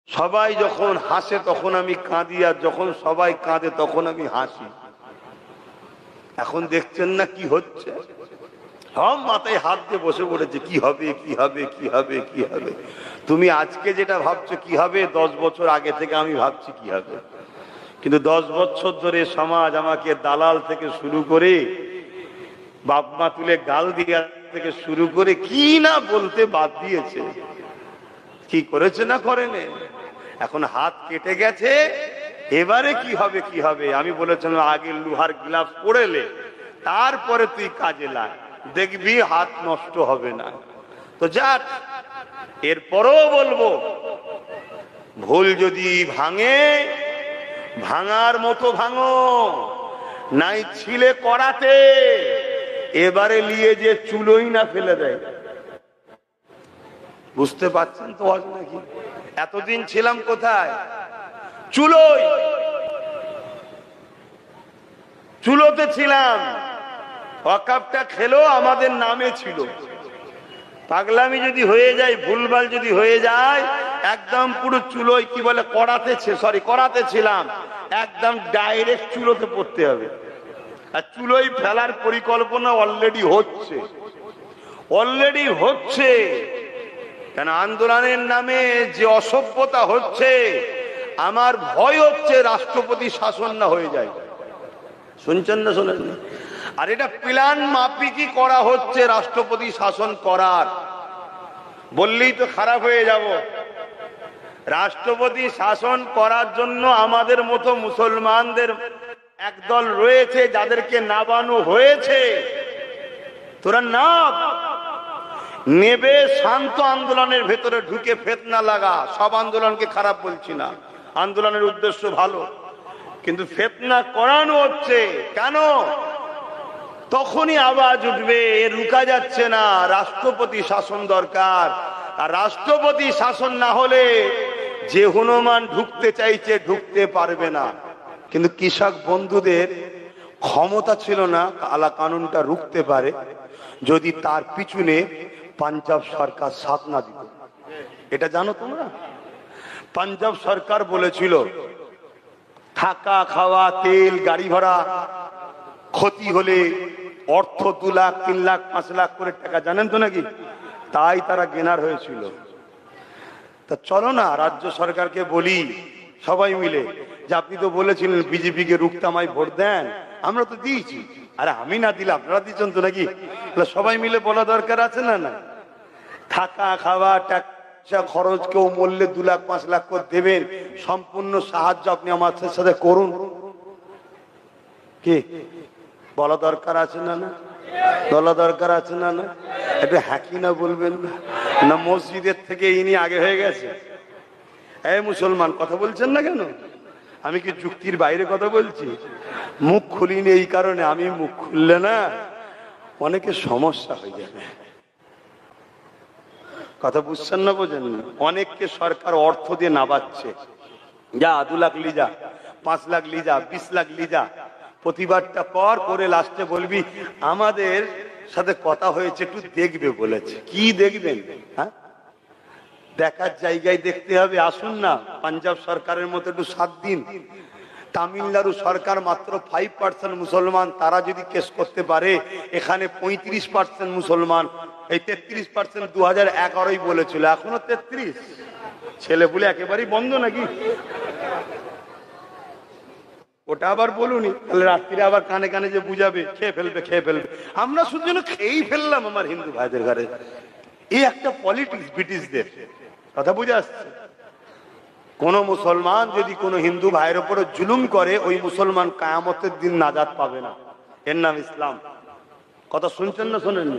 সবাই যখন হাসে তখন আমি কাঁদি, আর যখন সবাই কাঁদে তখন আমি হাসি। এখন দেখছেন না কি হচ্ছে? সব মাথায় হাত দিয়ে বসে পড়েছে, কি হবে কি হবে কি হবে কি হবে। তুমি আজকে যেটা ভাবছো কি হবে, 10 বছর আগে থেকে আমি ভাবছি কি হবে। কিন্তু 10 বছর ধরে সমাজ আমাকে দালাল থেকে শুরু করে, বাপ মা তুলে গাল দিয়া থেকে শুরু করে কি না বলতে বাদ দিয়েছে। কি করেছে না করেনি, এখন হাত কেটে গেছে, এবারে কি হবে কি হবে। আমি বলেছিলাম আগে লোহার গ্লাভস পরেলে তারপরে তুই কাজে লাগ, দেখবি হাত নষ্ট হবে না। তো যাক, এরপরও বলবো ভুল যদি ভাঙে ভাঙার মতো ভাঙো, নাই ছিলে করাতে এবারে নিয়ে যে চুলোই না ফেলে দেয়। বুঝতে পারছেন তো আজ নাকি? এতদিন ছিলাম কোথায়? চুলোই, চুলোতে ছিলাম। ওয়াকাফটা খেলো আমাদের নামে ছিল। পাগলামি যদি হয়ে যায়, ভুলভাল যদি হয়ে যায়, একদম পুরো চুলোই, কি বলে কড়াতে, কড়াতে ছিলাম, একদম ডাইরেক্ট চুলোতে পড়তে হবে। আর চুলোই ফেলার পরিকল্পনা অলরেডি হচ্ছে, অলরেডি হচ্ছে। কেন আন্দোলনের নামে যে অসভ্যতা হচ্ছে, আমার ভয় হচ্ছে রাষ্ট্রপতি শাসন না হয়ে যায়। শুনছেন না শোনেন? আর এটা প্ল্যান মাফিকই করা হচ্ছে রাষ্ট্রপতি শাসন করার। বললেই তো খারাপ হয়ে যাব। রাষ্ট্রপতি শাসন করার জন্য আমাদের মতো মুসলমানদের একদল রয়েছে যাদেরকে নাবানো হয়েছে। তোরা না নেবে, শান্ত আন্দোলনের ভেতরে ঢুকে ফিতনা লাগা। সব আন্দোলনকে খারাপ বলছি না, আন্দোলনের উদ্দেশ্য ভালো, কিন্তু ফিতনা করানো হচ্ছে কেন? তখনই আওয়াজ উঠবে, রুকা যাচ্ছে না, রাষ্ট্রপতি শাসন দরকার। আর রাষ্ট্রপতি শাসন না হলে যে হনুমান ঢুকতে চাইছে ঢুকতে পারবে না। কিন্তু কৃষক বন্ধুদের ক্ষমতা ছিল না কালা কানুনটা রুখতে পারে, যদি তার পিছনে পাঞ্জাব সরকার সাথ না দিত। এটা জানো তোমরা? পাঞ্জাব সরকার বলেছিল থাকা খাওয়া তেল গাড়ি ভাড়া ক্ষতি হলে অর্থ 2 লাখ 3 লাখ 5 লাখ করে টাকা, জানেন তো নাকি? তাই তারা গেনার হয়েছিল। তা চলো না রাজ্য সরকারকে বলি সবাই মিলে যে আপনি তো বলেছিলেন বিজেপি কে রুখতে আমায় ভোট দেন, আমরা তো দিয়েছি। আরে আমি না দিলে আপনারা দিচ্ছেন তো নাকি? সবাই মিলে বলা দরকার আছে না? না, থাকা খাওয়া টাকা খরচ, কেউ মরলে 2 লাখ 5 লাখ করে দেবেন, সম্পূর্ণ সাহায্য আপনি আমার সাথে করুন। কি বলা দরকার আছে না? না বলা দরকার আছে না? না একটু হ্যাকি না বলবেন না? না মসজিদের থেকে ইনি আগে হয়ে গেছে? এই মুসলমান কথা বলছেন না কেন? আমি কি যুক্তির বাইরে কথা বলছি? মুখ খুলিনি এই কারণে, আমি মুখ খুললে না অনেকে সমস্যা হয়ে যাবে। কথা বুঝছেন না বোঝেন না? অনেককে সরকার অর্থ দিয়ে নাবাচ্ছে, যা 2 লাখ লিজা, 5 লাখ লিজা, 20 লাখ লিজা, প্রতিবাদটা করে লাস্টে বলবি আমাদের সাথে কথা হয়েছে, একটু দেখবে বলেছে। কি দেখবেন? হ্যাঁ, দেখার জায়গায় দেখতে হবে। আসুন না পাঞ্জাব সরকারের মতো একটু 7 দিন। তামিলনাড়ু সরকার মাত্র 5% মুসলমান, তারা যদি কেস করতে পারে, এখানে 35% মুসলমান। এই 33% 2011 বলেছিল, এখনো 33। ছেলে বলে একেবারেই বন্ধ নাকি? ওটা আবার বলুনি, তাহলে রাত্রিরে আবার কানে কানে যে বুঝাবে খেয়ে ফেলবে খেয়ে ফেলবে। আমরা শুধু যেন খেয়েই ফেললাম আমার হিন্দু ভাইদের ঘরে। এই একটা পলিটিক্স ব্রিটিশদের, কথা বুঝে আসছে? কোন মুসলমান যদি কোন হিন্দু ভাইয়ের উপরে জুলুম করে, ওই মুসলমান কিয়ামতের দিন নাজাত পাবে না। এর নাম ইসলাম। কথা শুনছেন না শোনেন?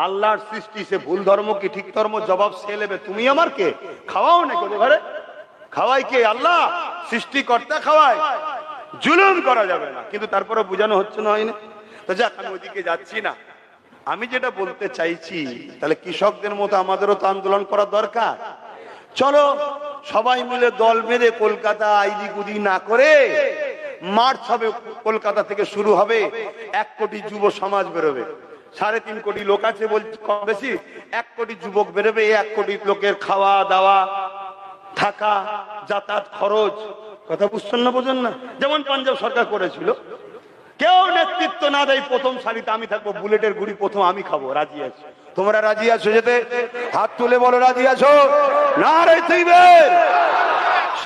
আল্লাহর সৃষ্টি, সে ভুল ধর্ম কি ঠিক ধর্ম, জবাব সে নেবে। তুমি আমার কে? খাওয়াও নাকি ওদের ঘরে? খাওয়াই কে? আল্লাহ সৃষ্টিকর্তা খাওয়ায়। জুলুম করা যাবে না, কিন্তু তারপরে বোঝানো হচ্ছে না, হয় না? তো যাক, আমি ওইদিকে যাচ্ছি না। আমি যেটা বলতে চাইছি, তাহলে কৃষকদের মতো আমাদেরও তো আন্দোলন করা দরকার। চলো সবাই মিলে দল বেঁধে কলকাতা আইলিগুদি না করে মার্চ হবে, কলকাতা থেকে শুরু হবে। 1 কোটি যুব সমাজ বেরোবে, 3.5 কোটি লোক আছে বলছি, কম বেশি 1 কোটি যুবক বেরোবে। 1 কোটি লোকের খাওয়া দাওয়া থাকা, যাতায়াত খরচ, কথা বুঝছেন না বোঝেন না? যেমন পাঞ্জাব সরকার করেছিল, কেউ নেতৃত্ব না দেয়, প্রথম সারিতে আমি থাকবো, বুলেটের গুড়ি প্রথম আমি খাবো, রাজি আছি? তোমরা রাজি আছো যেতে? হাত তুলে বলো রাজি আছো? না রে তুইবের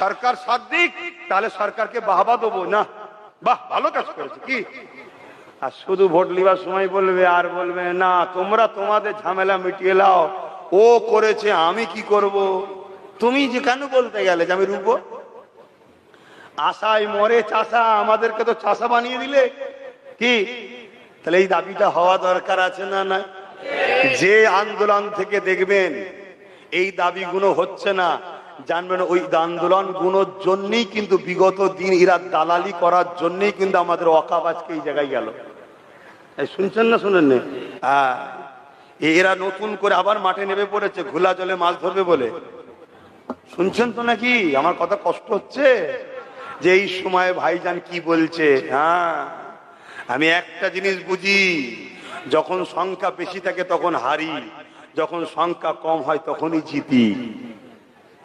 সরকার সাথ দিক, তাহলে সরকারকে বাহবা দেবো না, বাহ ভালো কাজ করেছে কি। আর শুধু ভোট লিবার সময় বলবে আর বলবে না তোমরা তোমাদের ঝামেলা মিটিয়ে লাও, ও করেছে আমি কি করব। তুমি যে কেন বলতে গেলে যে আমি রুখবো? আশায় মরে চাষা, আমাদেরকে তো চাষা বানিয়ে দিলে কি। তাহলে এই দাবিটা হওয়া দরকার আছে না? না, যে আন্দোলন থেকে দেখবেন এই দাবিগুলো হচ্ছে না, জানবেন ওই আন্দোলন গুলোর জন্যই কিন্তু বিগত দিন এরা দালালি করার জন্যই কিন্তু আমাদের ওয়াকফ আজকে এই জায়গায় গেল। শুনছেন না শুনেন না? এরা নতুন করে আবার মাঠে নেমে পড়েছে ঘোলা জলে মাছ ধরবে বলে। শুনছেন তো নাকি? আমার কথা কষ্ট হচ্ছে যে এই সময় ভাইজান কি বলছে। হ্যাঁ, আমি একটা জিনিস বুঝি, যখন সংখ্যা বেশি থাকে তখন হারি, যখন সংখ্যা কম হয় তখনই জিতি।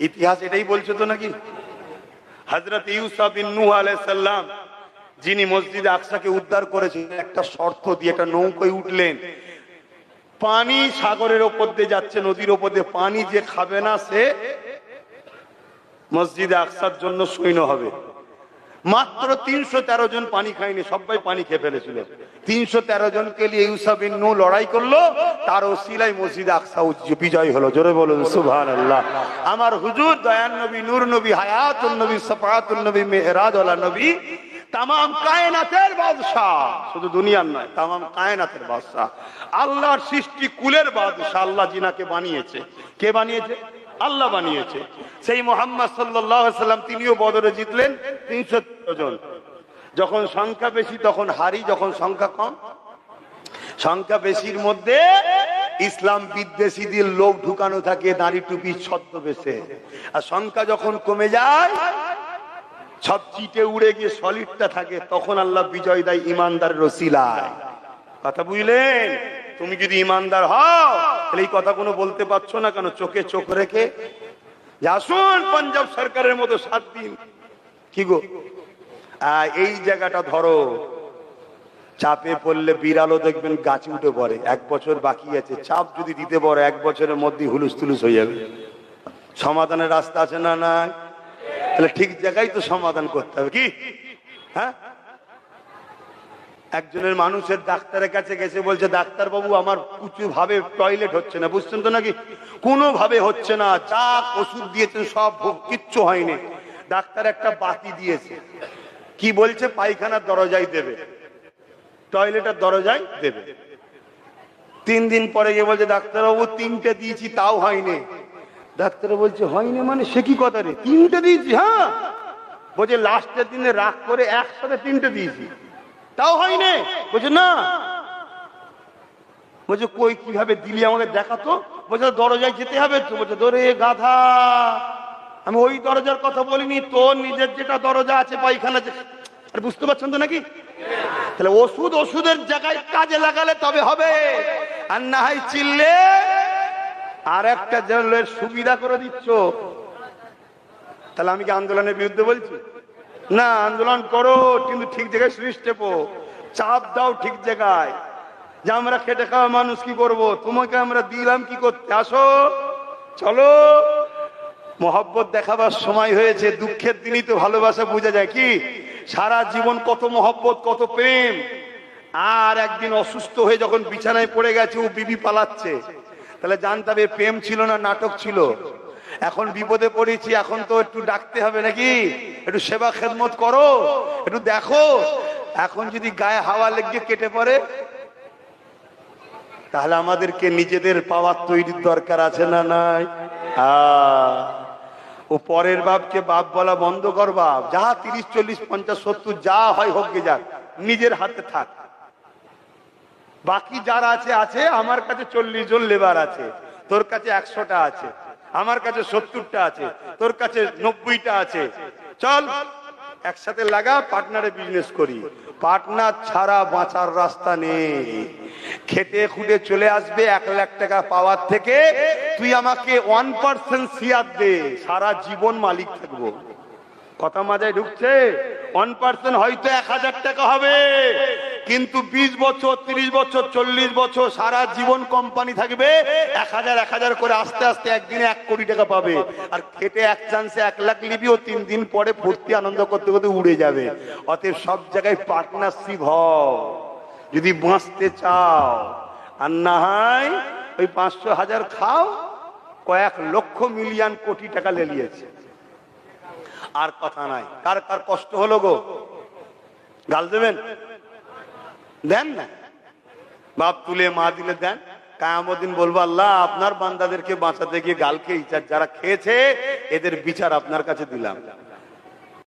ইতিহাস এটাই বলছে তো নাকি? হযরত ইউসুফ বিন নূহ আলাইহিস সালাম যিনি মসজিদে আকসাকে উদ্ধার করেছিলেন, একটা শর্ত দিয়ে একটা নৌকায় উঠলেন, পানি সাগরের ওপর দিয়ে যাচ্ছে, নদীর ওপর দিয়ে, পানি যে খাবে না সে মসজিদে আকসার জন্য সৈন্য হবে। মাত্র 313 জন পানি খায়নি, সবাই পানি খেয়ে ফেলেছিল। 313 জনকে নিয়ে ইউসুফ বিন নূহ লড়াই করলো, তার ওসিলায় মসজিদে আকসা বিজয় হলো। জোরে বলুন সুবহানাল্লাহ। আমার হুজুর দয়ান নবী, নূর নবী, হায়াতুন নবী, সাফাতুন নবী, মেহরাজ ওয়ালা নবী, তামাম কায়নাতের বাদশা, শুধু দুনিয়ার নয়, তামাম কায়নাতের বাদশা, আল্লাহর সৃষ্টি কুলের বাদশা। আল্লাহ জিনাকে বানিয়েছে। কে বানিয়েছে? আল্লাহ বানিয়েছে। সেই মুহাম্মদ সাল্লাল্লাহু আলাইহি ওয়াসাল্লাম তিনিও বদরে জিতলেন 313 জন। যখন সংখ্যা বেশি তখন হারি, যখন সংখ্যা কম, সংখ্যা বেশির মধ্যে ইসলাম বিদ্বেষীদের লোক ঢুকানো থাকে দাড়ি টুপি ছদ্মবেশে। আর সংখ্যা যখন কমে যায়, সব চিটে উড়ে গিয়ে সলিডটা থাকে, তখন আল্লাহ বিজয় দেয় ইমানদারের ওসিলায়। কথা বুঝলেন? তুমি যদি ইমানদার হও তাহলে এই কথা কোনো বলতে পারছো না কেন? চোখে চোখ রেখে যে আসুন পাঞ্জাব সরকারের মতো 7 দিন কি গো, এই জায়গাটা ধরো। চাপে পড়লে বিড়ালও দেখবেন গাছে উঠে পড়ে। 1 বছর বাকি আছে, চাপ যদি দিতে পারো 1 বছরের মধ্যে হুলুস তুলুস হয়ে যাবে। সমাধানের রাস্তা আছে না? নাই? তাহলে ঠিক জায়গায় তো সমাধান করতে হবে কি। হ্যাঁ, একজনের মানুষের ডাক্তারের কাছে গেছে, বলছে ডাক্তার বাবু আমার কিছু ভাবে টয়লেট হচ্ছে না। বুঝছেন তো নাকি? কোনো ভাবে হচ্ছে না, যা ওষুধ দিয়েছেন সব কিচ্ছু হয়নি। ডাক্তার একটা বাতি দিয়েছে, কি বলছে? পায়খানার দরজায় দেবে, টয়লেটের দরজায় দেবে। 3 দিন পরে গিয়ে বলছে ডাক্তারবাবু 3টে দিয়েছি তাও হয়নি। ডাক্তার বলছে হয়নি মানে? সে কি কথা রে, 3টে দিয়েছি? হ্যাঁ। বলছে লাস্টের দিনে রাগ করে একসাথে 3টে দিয়েছি তাও হয়নি। বলছে না। বলছে কই কিভাবে দিলি আমাকে দেখাতো। বলছে দরজায় যেতে হবে তো। বলছে ধরে গাধা, আমি ওই দরজার কথা বলিনি, তোর নিজের যেটা দরজা আছে পায়খানা। আর বুঝতে পারছেন তো নাকি? তাহলে ওষুধ ওষুধের জায়গায় কাজে লাগালে তবে হবে, আর না হয় চিল্লে আর একটা জেলের সুবিধা করে দিচ্ছ। তাহলে আমি কি আন্দোলনের বিরুদ্ধে বলছি? না, আন্দোলন করো কিন্তু ঠিক জায়গায় সুইচ টেপো, চাপ দাও ঠিক জায়গায়। যে আমরা খেটে খাওয়া মানুষ কি করব, তোমাকে আমরা দিলাম কি করতে, আসো চলো। মহব্বত দেখাবার সময় হয়েছে, দুঃখের দিনই তো ভালোবাসা বোঝা যায় কি। সারা জীবন কত মহব্বত, কত প্রেম, আর একদিন অসুস্থ হয়ে যখন বিছানায় পড়ে গেছে, ও বিবি পালাচ্ছে, তাহলে জানতে হবে প্রেম ছিল না নাটক ছিল। এখন বিপদে পড়েছি, এখন তো একটু ডাকতে হবে নাকি, একটু সেবা খেদমত করো, একটু দেখো। এখন যদি গায়ে হাওয়া লেগে কেটে পড়ে, তাহলে আমাদেরকে নিজেদের পাওয়ার তৈরির দরকার আছে না নাই? ও পরের বাপকে বাপ বলা বন্ধ কর। বাপ যা 30, 40, 50, 70 যা হয় হোক গে যাক, নিজের হাতে থাক। বাকি যারা আছে আছে। আমার কাছে 40 জন লেবার আছে, তোর কাছে 100টা আছে, আমার কাছে 70টা আছে, তোর কাছে 90টা আছে। চল একসাথে লাগা, পার্টনারে বিজনেস করি। পার্টনার ছাড়া বাঁচার রাস্তা নেই। খেটে খুঁটে চলে আসবে 1 লাখ টাকা পাওয়ার থেকে, তুই আমাকে 1% শেয়ার দে, সারা জীবন মালিক থাকবো। কথা মাথায় ঢুকছে? 1% হয়তো 1000 টাকা হবে, কিন্তু 20 বছর 30 বছর 40 বছর সারা জীবন কোম্পানি থাকবে, 1000 করে আস্তে আস্তে একদিনে 1 কোটি টাকা পাবে। আর খেটে এক চান্সে 1 লাখ নিবি, ও 3 দিন পরে ফুর্তি আনন্দ করতে করতে উড়ে যাবে। অতএব সব জায়গায় পার্টনারশিপ হও যদি বাঁচতে চাও, আর না হয় ওই 500,000 খাও, কয়েক লক্ষ মিলিয়ন কোটি টাকা লেলিয়েছে। আর কথা নাই। কার কার কষ্ট হলো গো? গাল দেবেন? দেন না, বাপ তুলে মা দিলে দেন। কিয়ামত দিন বলবো, আল্লাহ আপনার বান্দাদেরকে বাঁচাতে গিয়ে গাল খেয়েছে, যারা খেয়েছে এদের বিচার আপনার কাছে দিলাম।